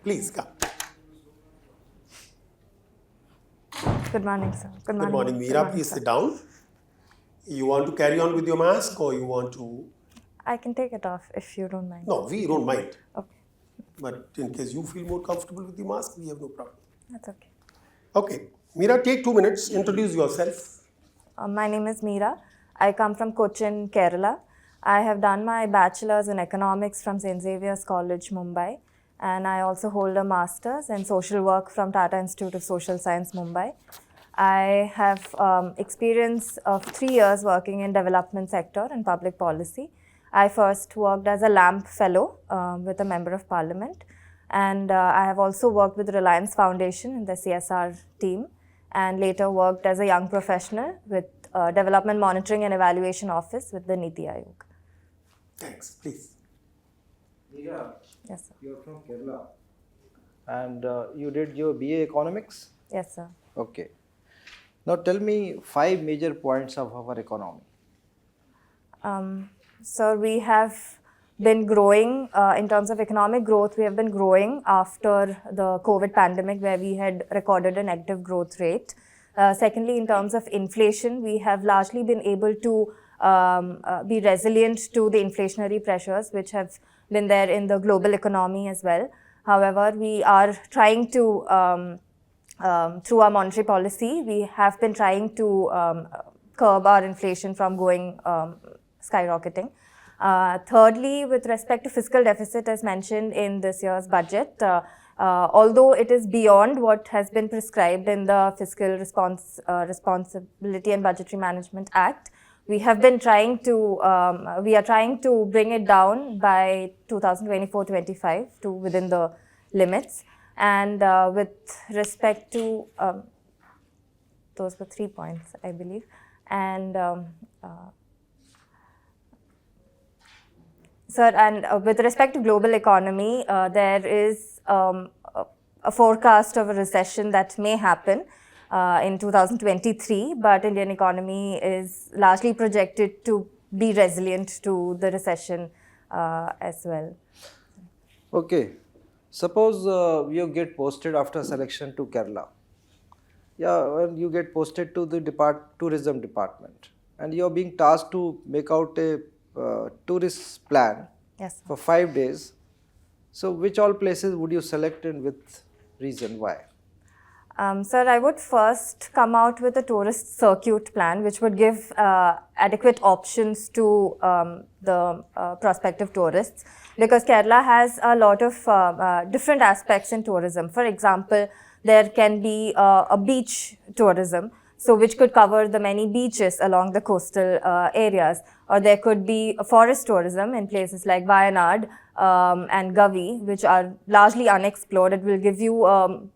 Please come. Good morning, sir. Good morning, MEERA. Please sit down. You want to carry on with your mask or you want to? I can take it off if you don't mind. No, we don't mind. Okay, But in case you feel more comfortable with the mask, we have no problem. that's okay. Okay. MEERA, take 2 minutes. Introduce yourself. My name is MEERA. I come from Cochin, Kerala. I have done my bachelor's in economics from St. Xavier's College, Mumbai. And I also hold a master's in social work from Tata Institute of Social Science, Mumbai. I have experience of 3 years working in development sector and public policy. I first worked as a LAMP fellow with a member of parliament. And I have also worked with Reliance Foundation in the CSR team, and later worked as a young professional with Development Monitoring and Evaluation Office with the Niti Aayog. Thanks. Please. MEERA, Yes, sir. you're from Kerala and you did your BA Economics? Yes, sir. Okay. Now tell me 5 major points of our economy. So we have been growing in terms of economic growth. We have been growing after the COVID pandemic, where we had recorded a negative growth rate. Secondly, in terms of inflation, we have largely been able to be resilient to the inflationary pressures which have been there in the global economy as well. However, we are trying to through our monetary policy, we have been trying to curb our inflation from going skyrocketing. Thirdly, with respect to fiscal deficit, as mentioned in this year's budget, although it is beyond what has been prescribed in the Fiscal Responsibility and Budgetary Management Act, we have been trying to, we are trying to bring it down by 2024-25 to within the limits. And with respect to, those were 3 points, I believe. And sir, and with respect to global economy, there is a forecast of a recession that may happen in 2023, but Indian economy is largely projected to be resilient to the recession as well. Okay. Suppose you get posted after selection to Kerala. Yeah, and you get posted to the tourism department and you are being tasked to make out a tourist plan. Yes, sir. For 5 days. So which all places would you select and with reason why? Sir, I would first come out with a tourist circuit plan, which would give adequate options to the prospective tourists, because Kerala has a lot of different aspects in tourism. For example, there can be a beach tourism, so which could cover the many beaches along the coastal areas, or there could be a forest tourism in places like Wayanad and Govt, which are largely unexplored. It will give you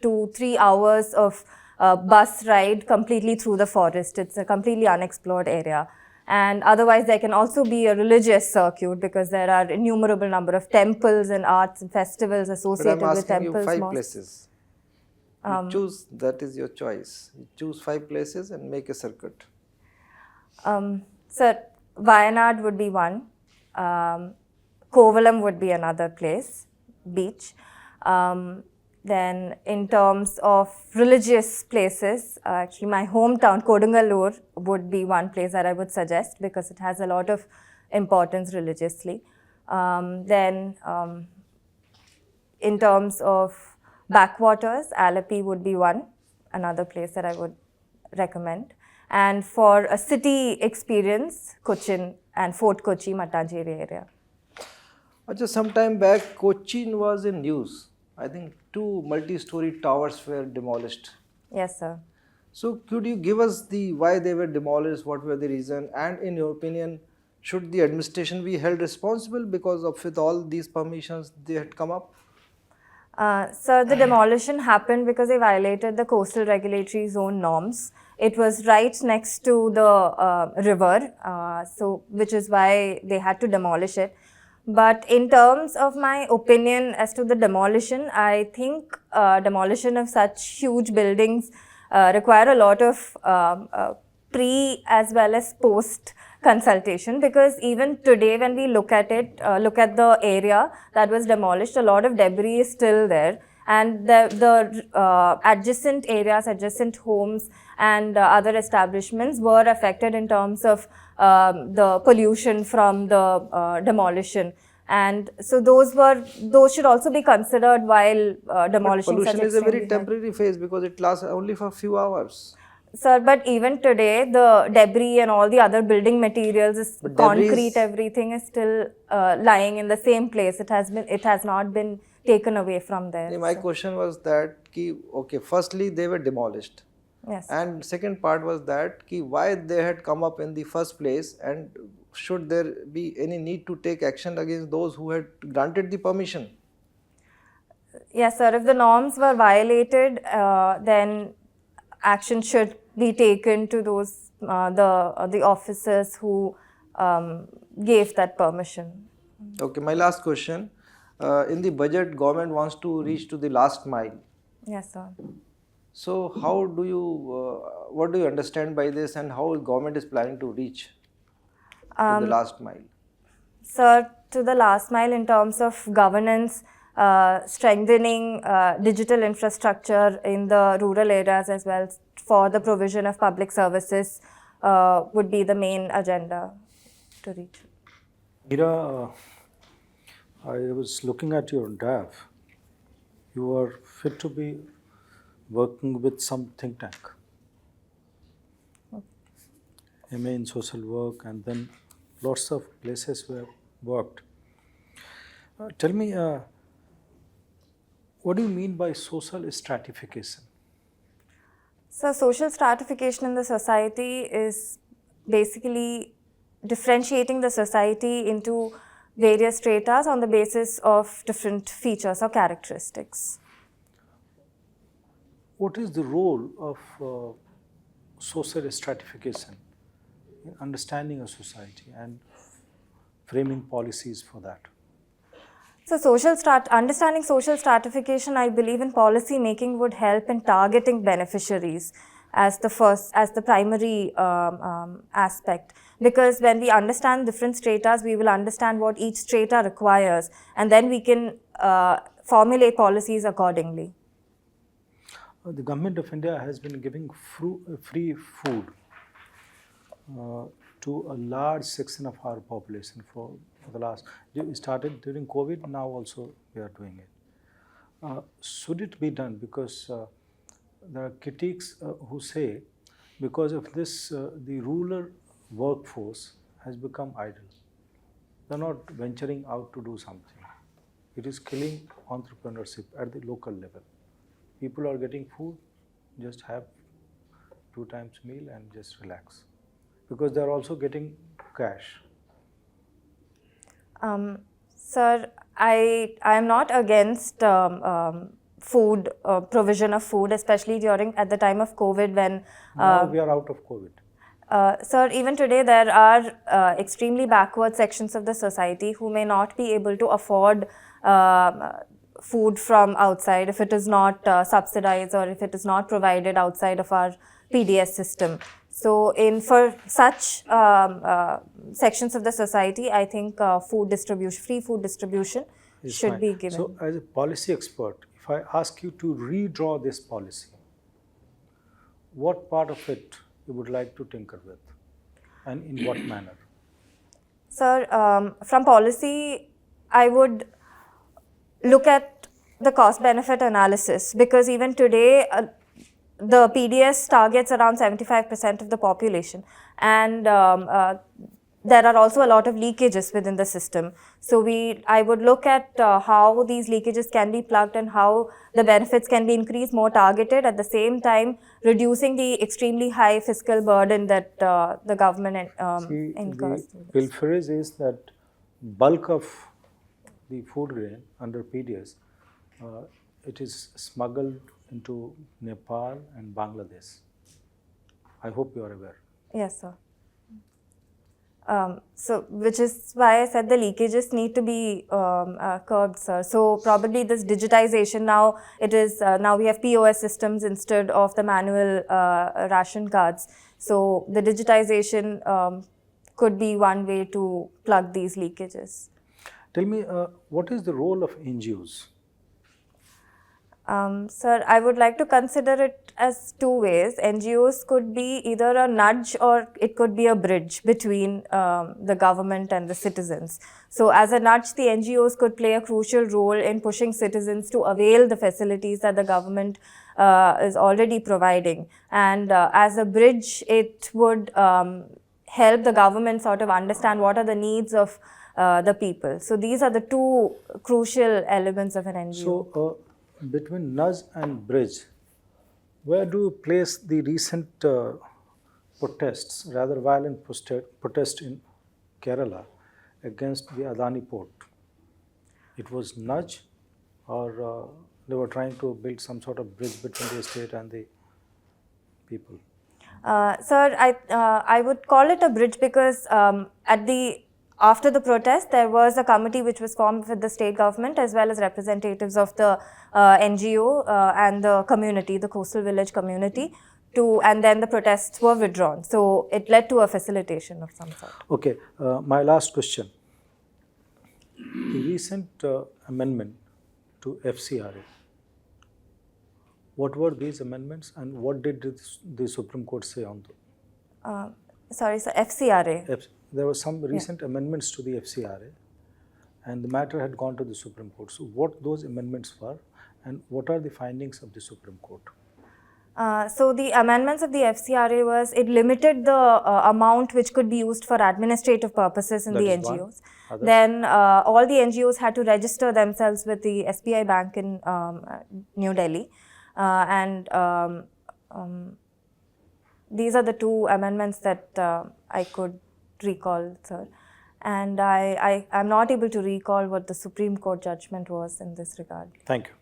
2-3 hours of bus ride completely through the forest. It's a completely unexplored area. And otherwise, there can also be a religious circuit, because there are innumerable number of temples and arts and festivals associated but I'm with asking temples. you 5 places. You choose, that is your choice. You choose 5 places and make a circuit. Sir, Wayanad would be one. Kovalam would be another place, beach. Then in terms of religious places, actually my hometown, Kodungalur, would be one place that I would suggest, because it has a lot of importance religiously. Then in terms of backwaters, Alleppey would be another place that I would recommend. And for a city experience, Cochin and Fort Kochi, Mattancheri area. Just some time back, Cochin was in news. I think 2 multi-story towers were demolished. Yes, sir. So could you give us the why they were demolished, what were the reason, and in your opinion, should the administration be held responsible because of with all these permissions they had come up? Sir, the demolition happened because they violated the coastal regulatory zone norms. It was right next to the river, so which is why they had to demolish it. But in terms of my opinion as to the demolition, I think demolition of such huge buildings require a lot of pre as well as post consultation, because even today when we look at it, look at the area that was demolished, a lot of debris is still there. and the adjacent areas, adjacent homes and other establishments were affected in terms of the pollution from the demolition. And so those should also be considered while demolishing Pollution such is a very extremely high. temporary phase because it lasts only for a few hours. Sir, but even today, the debris and all the other building materials, concrete, everything is still lying in the same place. It has not been taken away from there. My question was that, okay, firstly they were demolished. Yes. And second part was that why they had come up in the first place, and should there be any need to take action against those who had granted the permission? Yes, sir. If the norms were violated, then action should be taken to those the officers who gave that permission. Okay, my last question. In the budget, government wants to reach to the last mile. Yes, sir. So how do you, what do you understand by this, and how government is planning to reach to the last mile? Sir, to the last mile in terms of governance, strengthening digital infrastructure in the rural areas as well for the provision of public services would be the main agenda to reach. MEERA, I was looking at your DAV. You are fit to be working with some think tank. MA in social work, and then lots of places where worked. Tell me, what do you mean by social stratification? So, social stratification in the society is basically differentiating the society into various strata on the basis of different features or characteristics. What is the role of social stratification in understanding a society and framing policies for that? So, understanding social stratification, I believe in policy making would help in targeting beneficiaries as the primary aspect. Because when we understand different stratas, we will understand what each strata requires, and then we can formulate policies accordingly. The government of India has been giving free food to a large section of our population for the last. It started during COVID. Now also we are doing it. Should it be done? Because there are critics who say because of this, the rural workforce has become idle. They are not venturing out to do something. It is killing entrepreneurship at the local level. People are getting food, just have 2 times meal and just relax. Because they are also getting cash. Sir, I am not against food, provision of food, especially at the time of COVID when... now we are out of COVID. Sir, even today there are extremely backward sections of the society who may not be able to afford food from outside if it is not subsidized or if it is not provided outside of our PDS system. So, for such sections of the society, I think free food distribution should be given. So, as a policy expert, if I ask you to redraw this policy, what part of it you would like to tinker with, and in what manner? Sir, from policy, I would look at the cost-benefit analysis, because even today, the PDS targets around 75% of the population, and there are also a lot of leakages within the system. So I would look at how these leakages can be plugged and how the benefits can be increased, more targeted, at the same time reducing the extremely high fiscal burden that the government incurs. The pilferage is that bulk of the food grain under PDS, it is smuggled into Nepal and Bangladesh. I hope you are aware. Yes, sir. So, which is why I said the leakages need to be curbed, sir. So, probably this digitization now, now we have POS systems instead of the manual ration cards. So, the digitization could be one way to plug these leakages. Tell me, what is the role of NGOs? Sir, I would like to consider it as two ways. NGOs could be either a nudge or it could be a bridge between the government and the citizens. So as a nudge, the NGOs could play a crucial role in pushing citizens to avail the facilities that the government is already providing. And as a bridge, it would help the government sort of understand what are the needs of the people. So these are the two crucial elements of an NGO. So, between nudge and bridge, where do you place the recent protests, rather violent protest in Kerala against the Adani port? It was nudge, or they were trying to build some sort of bridge between the state and the people? Sir, I would call it a bridge because after the protest, there was a committee which was formed with the state government as well as representatives of the NGO and the community, the coastal village community, and then the protests were withdrawn. So it led to a facilitation of some sort. Okay, my last question. The recent amendment to FCRA, what were these amendments and what did the Supreme Court say on them? Sorry, sir, FCRA. There were some recent amendments to the FCRA and the matter had gone to the Supreme Court. So what those amendments were and what are the findings of the Supreme Court? So the amendments of the FCRA was, it limited the amount which could be used for administrative purposes in the NGOs. Then all the NGOs had to register themselves with the SBI Bank in New Delhi. These are the two amendments that I could recall, sir. And I'm not able to recall what the Supreme Court judgment was in this regard. Thank you.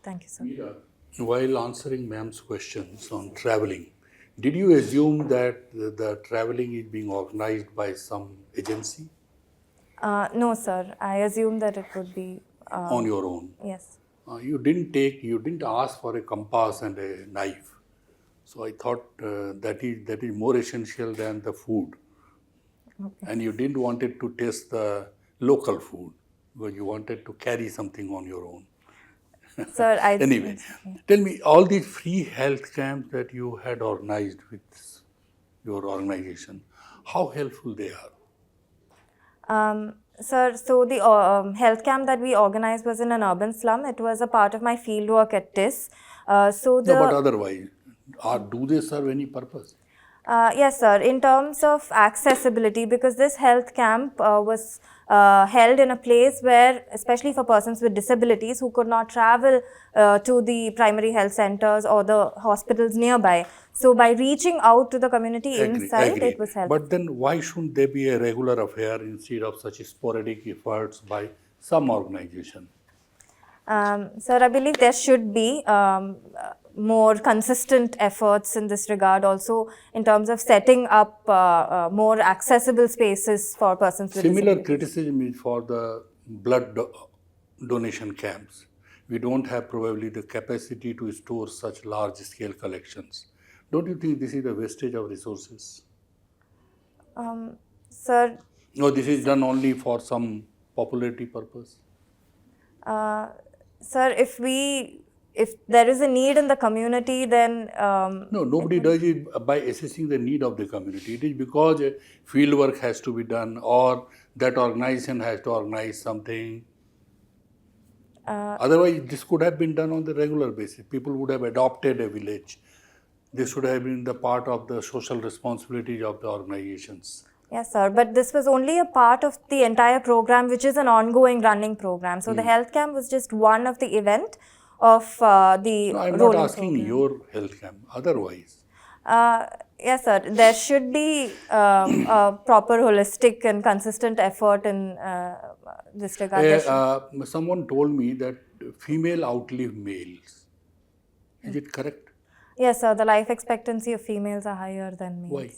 Thank you, sir. MEERA, while answering ma'am's questions on travelling, did you assume that the travelling is being organized by some agency? No, sir. I assume that it would be On your own? Yes. You didn't ask for a compass and a knife. So I thought that is more essential than the food. Okay. And you didn't wanted to taste the local food, because you wanted to carry something on your own. Sir, Anyway, tell me, all these free health camps that you had organized with your organization, how helpful they are? Sir, so the health camp that we organized was in an urban slum. It was a part of my field work at TIS. No, but otherwise, do they serve any purpose? Yes, sir. In terms of accessibility, because this health camp was held in a place where, especially for persons with disabilities who could not travel to the primary health centers or the hospitals nearby. So by reaching out to the community inside, it was helpful. But then why shouldn't there be a regular affair instead of such sporadic efforts by some organization? Sir, I believe there should be more consistent efforts in this regard, also in terms of setting up more accessible spaces for persons with Similar disabilities. criticism is for the blood donation camps. We don't have probably the capacity to store such large-scale collections. Don't you think this is a wastage of resources? Sir, No, this is done only for some popularity purpose. sir, if there is a need in the community, then No, nobody does it by assessing the need of the community. It is because field work has to be done or that organization has to organize something. Otherwise, this could have been done on the regular basis. People would have adopted a village. This should have been the part of the social responsibility of the organizations. Yes, sir. But this was only a part of the entire program, which is an ongoing running program. So the health camp was just one of the event of the No, I'm not rolling asking program. your health camp. Otherwise, Yes, sir. There should be a proper, holistic and consistent effort in this regard. There should- someone told me that female outlive males. Is it correct? Yes, sir. The life expectancy of females are higher than males. Why?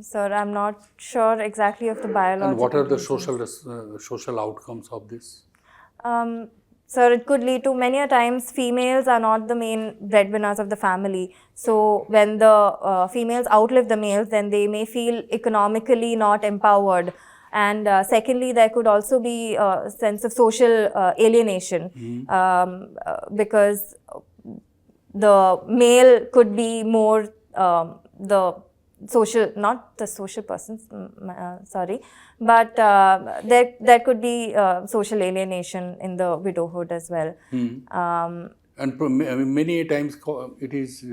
Sir, I'm not sure exactly of the biological And what are the reasons. social outcomes of this? Sir, it could lead to many a times females are not the main breadwinners of the family. So when the females outlive the males, then they may feel economically not empowered. And secondly, there could also be a sense of social alienation because the male could be more the social, not the social persons, sorry, but there could be social alienation in the widowhood as well. And many times it is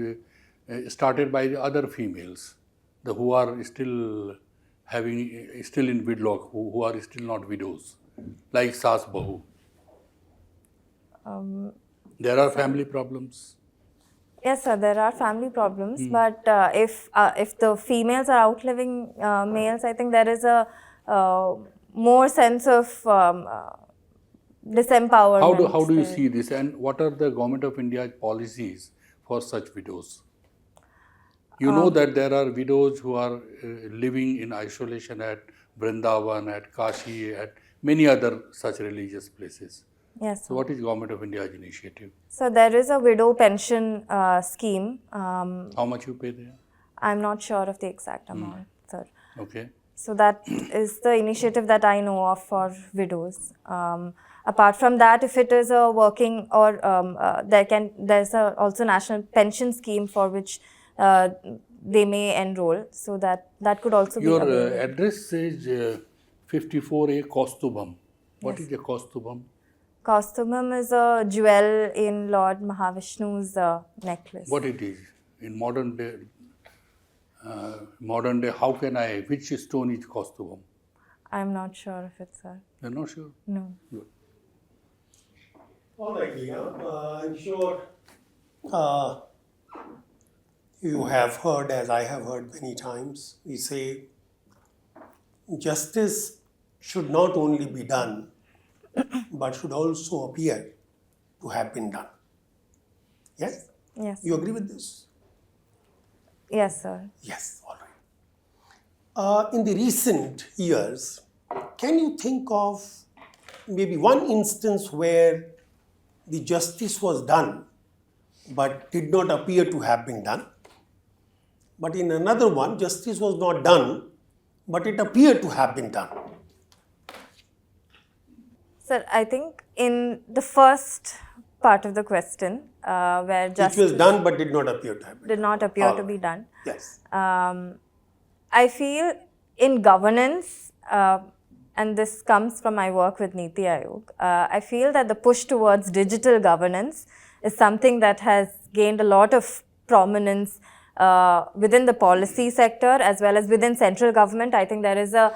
started by the other females, the who are still still in wedlock, who are still not widows, like Saas Bahu. There are family problems. Yes, sir, there are family problems, but if the females are outliving males, I think there is a more sense of disempowerment. How do you see this, and what are the Government of India's policies for such widows? You know that there are widows who are living in isolation at Vrindavan, at Kashi, at many other such religious places. Yes. So what is Government of India's initiative? So there is a widow pension scheme. How much you pay there? I'm not sure of the exact amount, sir. Okay. So that is the initiative that I know of for widows. Apart from that, if it is a working or there's also national pension scheme for which they may enroll. So that could also be Your available. address says 54A Kaustubham. What is a Kaustubham? Kaustubham is a jewel in Lord Mahavishnu's necklace. What it is in modern day? How can I? Which stone is Kaustubham? I'm not sure of it, sir. You're not sure? No. Good. All right, Meera. I'm sure you have heard, as I have heard many times, we say justice should not only be done, but should also appear to have been done. Yes? Yes. You agree with this? Yes, sir. Yes, all right. In the recent years, can you think of maybe one instance where the justice was done but did not appear to have been done? But in another one, justice was not done, but it appeared to have been done. Sir, I think in the first part of the question, where justice Which was done but did not appear to have been did not appear to be done, Yes. I feel in governance, and this comes from my work with Niti Aayog, I feel that the push towards digital governance is something that has gained a lot of prominence within the policy sector as well as within central government. I think there is a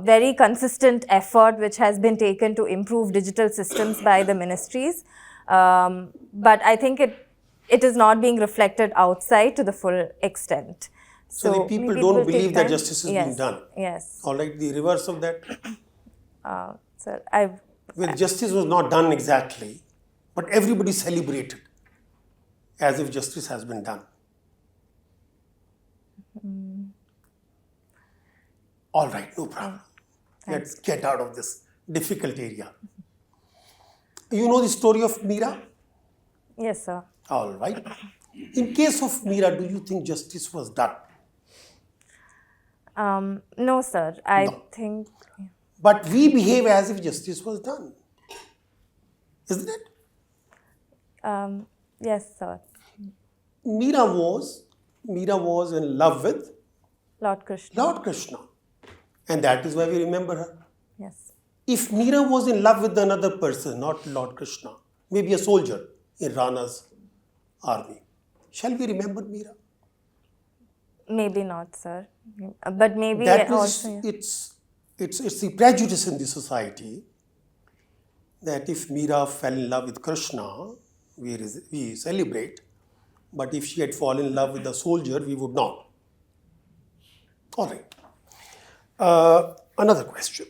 very consistent effort which has been taken to improve digital systems by the ministries. But I think it is not being reflected outside to the full extent. So the people maybe it don't will take believe that time. justice is being done. Yes. All right, the reverse of that, Sir, where justice was not done exactly, but everybody celebrated as if justice has been done. All right, no problem. Let's get out of this difficult area. You know the story of MEERA? yes, sir. All right. In case of MEERA, do you think justice was done? No, sir. I No. think But we behave as if justice was done. Isn't it? yes, sir. MEERA was in love with Lord Krishna. Lord Krishna. And that is why we remember her. Yes. If MEERA was in love with another person, not Lord Krishna, maybe a soldier in Rana's army, shall we remember MEERA? Maybe not, sir. But maybe That is, also. it's the prejudice in the society that if MEERA fell in love with Krishna, we celebrate, but if she had fallen in love with a soldier, we would not. All right. Another question.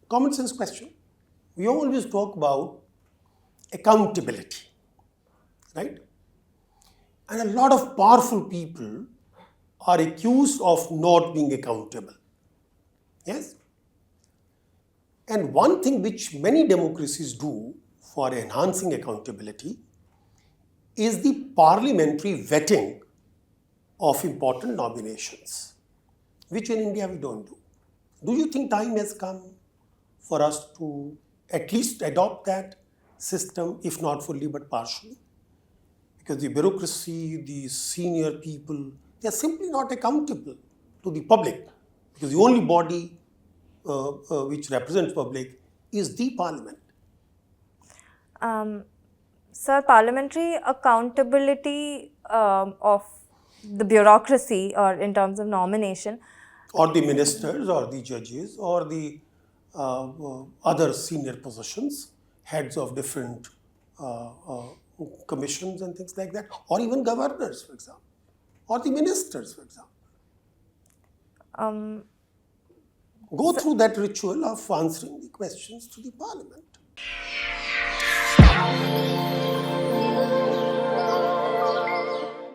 Common sense question. We always talk about accountability, right? And a lot of powerful people are accused of not being accountable. Yes? And one thing which many democracies do for enhancing accountability is the parliamentary vetting of important nominations, which in India we don't do. Do you think time has come for us to at least adopt that system, if not fully but partially? Because the bureaucracy, the senior people, they are simply not accountable to the public, because the only body which represents public is the parliament. Sir, parliamentary accountability of the bureaucracy or in terms of nomination, Or the ministers, or the judges, or the other senior positions, heads of different commissions and things like that, or even governors, for example, or the ministers, for example. Go through that ritual of answering the questions to the parliament.